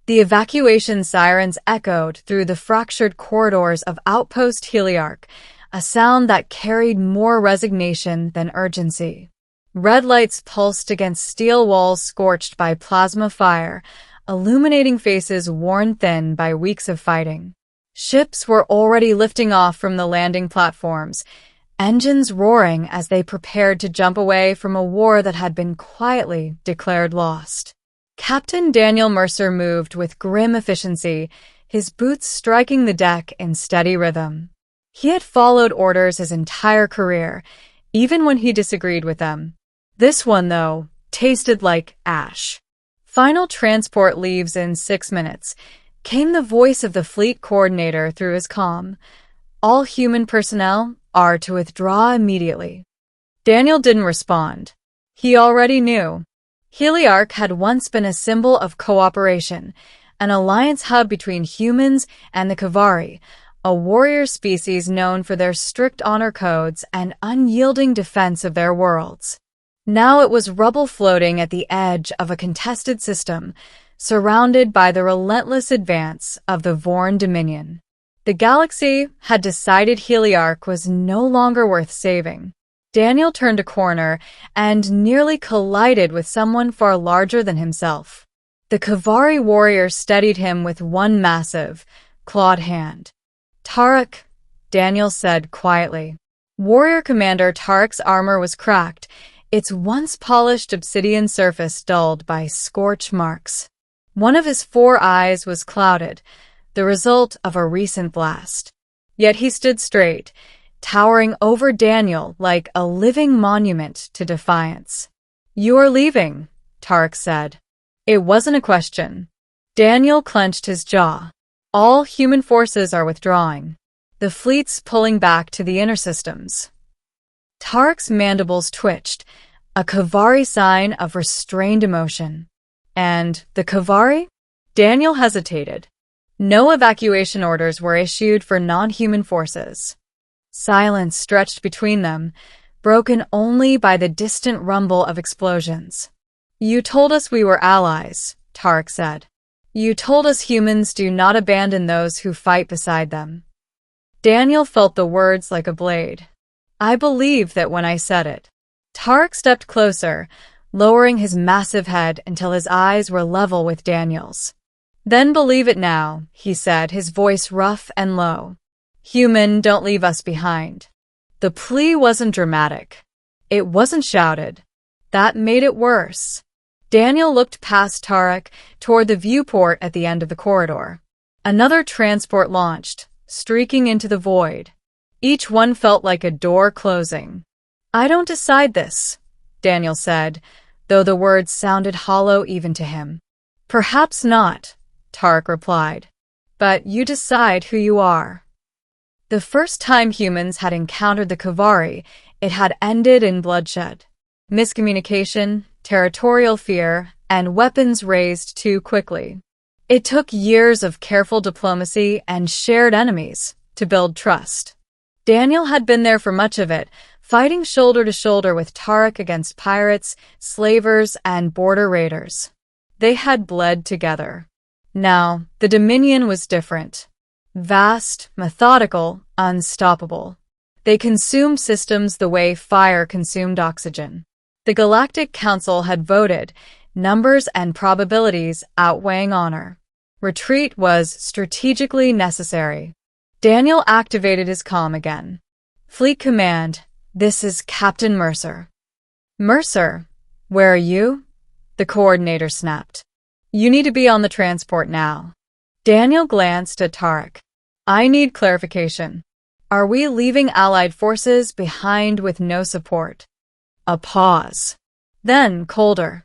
The evacuation sirens echoed through the fractured corridors of Outpost Heliarch, a sound that carried more resignation than urgency. Red lights pulsed against steel walls scorched by plasma fire, illuminating faces worn thin by weeks of fighting. Ships were already lifting off from the landing platforms, engines roaring as they prepared to jump away from a war that had been quietly declared lost. Captain Daniel Mercer moved with grim efficiency, his boots striking the deck in steady rhythm. He had followed orders his entire career, even when he disagreed with them. This one, though, tasted like ash. Final transport leaves in 6 minutes, came the voice of the fleet coordinator through his comm. All human personnel are to withdraw immediately. Daniel didn't respond. He already knew. Heliarch had once been a symbol of cooperation, an alliance hub between humans and the Kavari, a warrior species known for their strict honor codes and unyielding defense of their worlds. Now it was rubble floating at the edge of a contested system, surrounded by the relentless advance of the Vorn Dominion. The galaxy had decided Heliarch was no longer worth saving. Daniel turned a corner and nearly collided with someone far larger than himself. The Kavari warrior steadied him with one massive, clawed hand. "Tarek," Daniel said quietly. Warrior Commander Tarek's armor was cracked, its once polished obsidian surface dulled by scorch marks. One of his 4 eyes was clouded, the result of a recent blast. Yet he stood straight, towering over Daniel like a living monument to defiance. "You are leaving," Tarek said. It wasn't a question. Daniel clenched his jaw. "All human forces are withdrawing. The fleet's pulling back to the inner systems." Tarek's mandibles twitched, a Kavari sign of restrained emotion. "And the Kavari?" Daniel hesitated. No evacuation orders were issued for non-human forces. Silence stretched between them, broken only by the distant rumble of explosions. "You told us we were allies," Tarek said. "You told us humans do not abandon those who fight beside them." Daniel felt the words like a blade. "I believed that when I said it." Tarek stepped closer, lowering his massive head until his eyes were level with Daniel's. "Then believe it now," he said, his voice rough and low. "Human, don't leave us behind." The plea wasn't dramatic. It wasn't shouted. That made it worse. Daniel looked past Tarek toward the viewport at the end of the corridor. Another transport launched, streaking into the void. Each one felt like a door closing. "I don't decide this," Daniel said, though the words sounded hollow even to him. "Perhaps not," Tarek replied. "But you decide who you are." The first time humans had encountered the Kavari, it had ended in bloodshed. Miscommunication, territorial fear, and weapons raised too quickly. It took years of careful diplomacy and shared enemies to build trust. Daniel had been there for much of it, fighting shoulder to shoulder with Tarek against pirates, slavers, and border raiders. They had bled together. Now, the Dominion was different. Vast, methodical, unstoppable. They consumed systems the way fire consumed oxygen. The Galactic Council had voted, numbers and probabilities outweighing honor. Retreat was strategically necessary. Daniel activated his comm again. "Fleet Command, this is Captain Mercer." "Mercer, where are you?" the coordinator snapped. "You need to be on the transport now." Daniel glanced at Tarek. "I need clarification. Are we leaving Allied forces behind with no support?" A pause. Then, colder.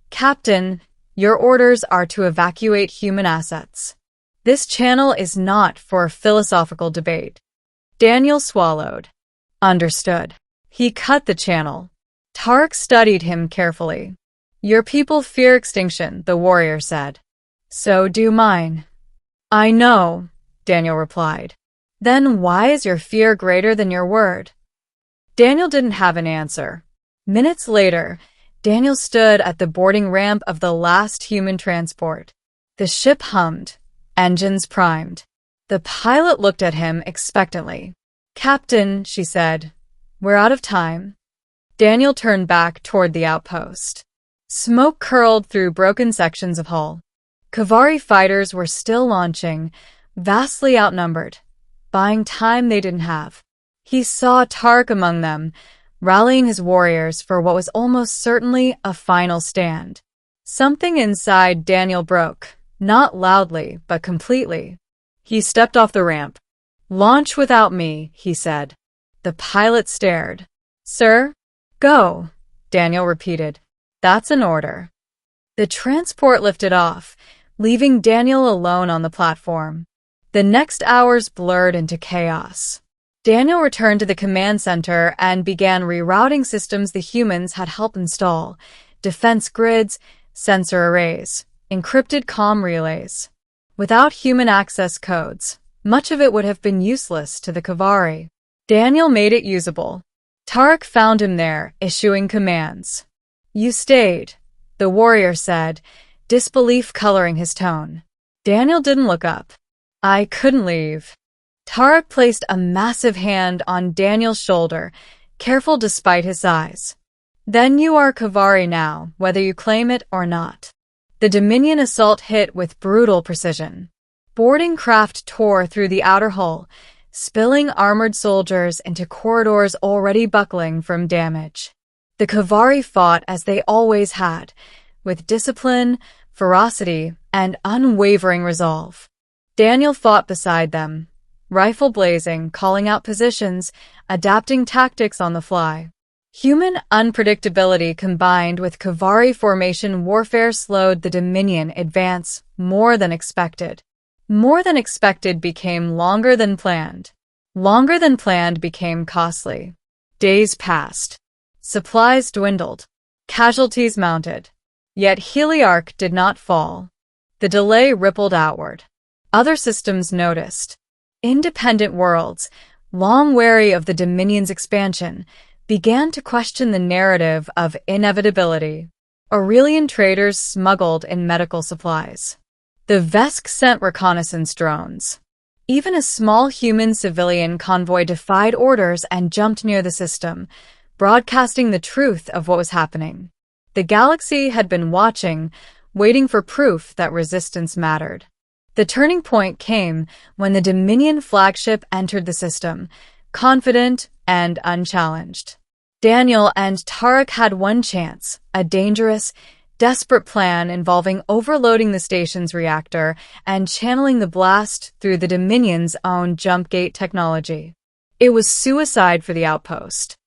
"Captain, your orders are to evacuate human assets. This channel is not for a philosophical debate." Daniel swallowed. "Understood." He cut the channel. Tarek studied him carefully. "Your people fear extinction," the warrior said. "So do mine." "I know," Daniel replied. "Then why is your fear greater than your word?" Daniel didn't have an answer. Minutes later, Daniel stood at the boarding ramp of the last human transport. The ship hummed, engines primed. The pilot looked at him expectantly. "Captain," she said, "we're out of time." Daniel turned back toward the outpost. Smoke curled through broken sections of hull. Kavari fighters were still launching, vastly outnumbered, buying time they didn't have. He saw Tark among them, rallying his warriors for what was almost certainly a final stand. Something inside Daniel broke, not loudly, but completely. He stepped off the ramp. "Launch without me," he said. The pilot stared. "Sir?" "Go," Daniel repeated. "That's an order." The transport lifted off, leaving Daniel alone on the platform. The next hours blurred into chaos. Daniel returned to the command center and began rerouting systems the humans had helped install: defense grids, sensor arrays, encrypted comm relays. Without human access codes, much of it would have been useless to the Kavari. Daniel made it usable. Tarek found him there, issuing commands. "You stayed," the warrior said, disbelief coloring his tone. Daniel didn't look up. "I couldn't leave." Tarek placed a massive hand on Daniel's shoulder, careful despite his size. "Then you are Kavari now, whether you claim it or not." The Dominion assault hit with brutal precision. Boarding craft tore through the outer hull, spilling armored soldiers into corridors already buckling from damage. The Kavari fought as they always had, with discipline, ferocity, and unwavering resolve. Daniel fought beside them, rifle blazing, calling out positions, adapting tactics on the fly. Human unpredictability combined with Kavari formation warfare slowed the Dominion advance more than expected. More than expected became longer than planned. Longer than planned became costly. Days passed. Supplies dwindled. Casualties mounted. Yet Heliarch did not fall. The delay rippled outward. Other systems noticed. Independent worlds, long wary of the Dominion's expansion, began to question the narrative of inevitability. Aurelian traders smuggled in medical supplies. The Vesk sent reconnaissance drones. Even a small human civilian convoy defied orders and jumped near the system, broadcasting the truth of what was happening. The galaxy had been watching, waiting for proof that resistance mattered. The turning point came when the Dominion flagship entered the system, confident and unchallenged. Daniel and Tarek had one chance, a dangerous, desperate plan involving overloading the station's reactor and channeling the blast through the Dominion's own jump gate technology. It was suicide for the outpost.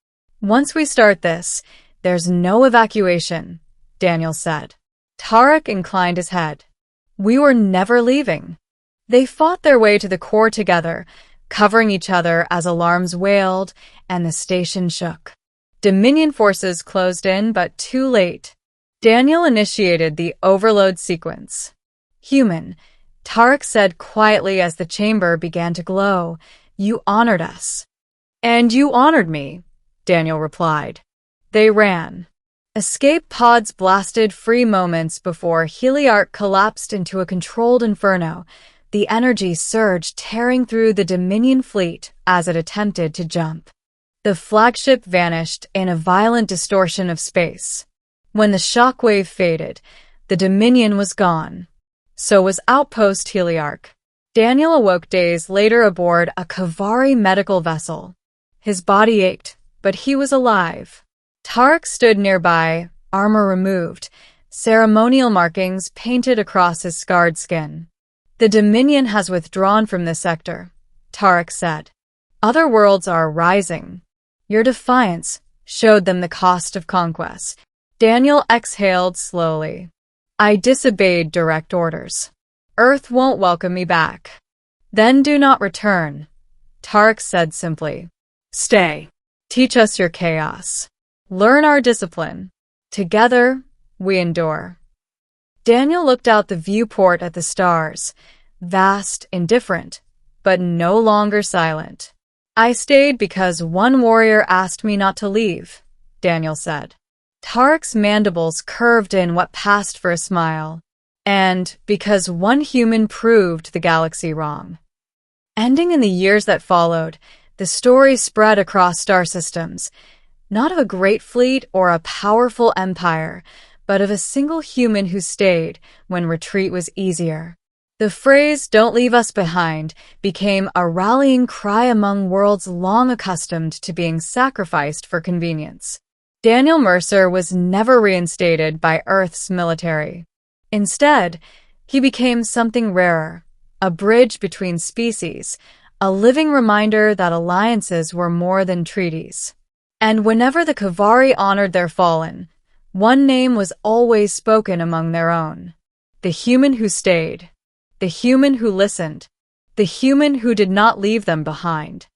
"Once we start this, there's no evacuation," Daniel said. Tarek inclined his head. "We were never leaving." They fought their way to the core together, covering each other as alarms wailed and the station shook. Dominion forces closed in, but too late. Daniel initiated the overload sequence. "Human," Tarek said quietly as the chamber began to glow, "you honored us." "And you honored me," Daniel replied. They ran. Escape pods blasted free moments before Heliarch collapsed into a controlled inferno. The energy surged, tearing through the Dominion fleet as it attempted to jump. The flagship vanished in a violent distortion of space. When the shockwave faded, the Dominion was gone. So was Outpost Heliarch. Daniel awoke days later aboard a Kavari medical vessel. His body ached, but he was alive. Tarek stood nearby, armor removed, ceremonial markings painted across his scarred skin. "The Dominion has withdrawn from this sector," Tarek said. "Other worlds are rising. Your defiance showed them the cost of conquest." Daniel exhaled slowly. "I disobeyed direct orders. Earth won't welcome me back." "Then do not return," Tarek said simply. "Stay. Teach us your chaos. Learn our discipline. Together, we endure." Daniel looked out the viewport at the stars, vast, indifferent, but no longer silent. "I stayed because one warrior asked me not to leave," Daniel said. Tarek's mandibles curved in what passed for a smile. and because one human proved the galaxy wrong. Ending in the years that followed, the story spread across star systems, not of a great fleet or a powerful empire, but of a single human who stayed when retreat was easier. The phrase, "Don't leave us behind," became a rallying cry among worlds long accustomed to being sacrificed for convenience. Daniel Mercer was never reinstated by Earth's military. Instead, he became something rarer, a bridge between species, a living reminder that alliances were more than treaties. And whenever the Kavari honored their fallen, one name was always spoken among their own: the human who stayed, the human who listened, the human who did not leave them behind.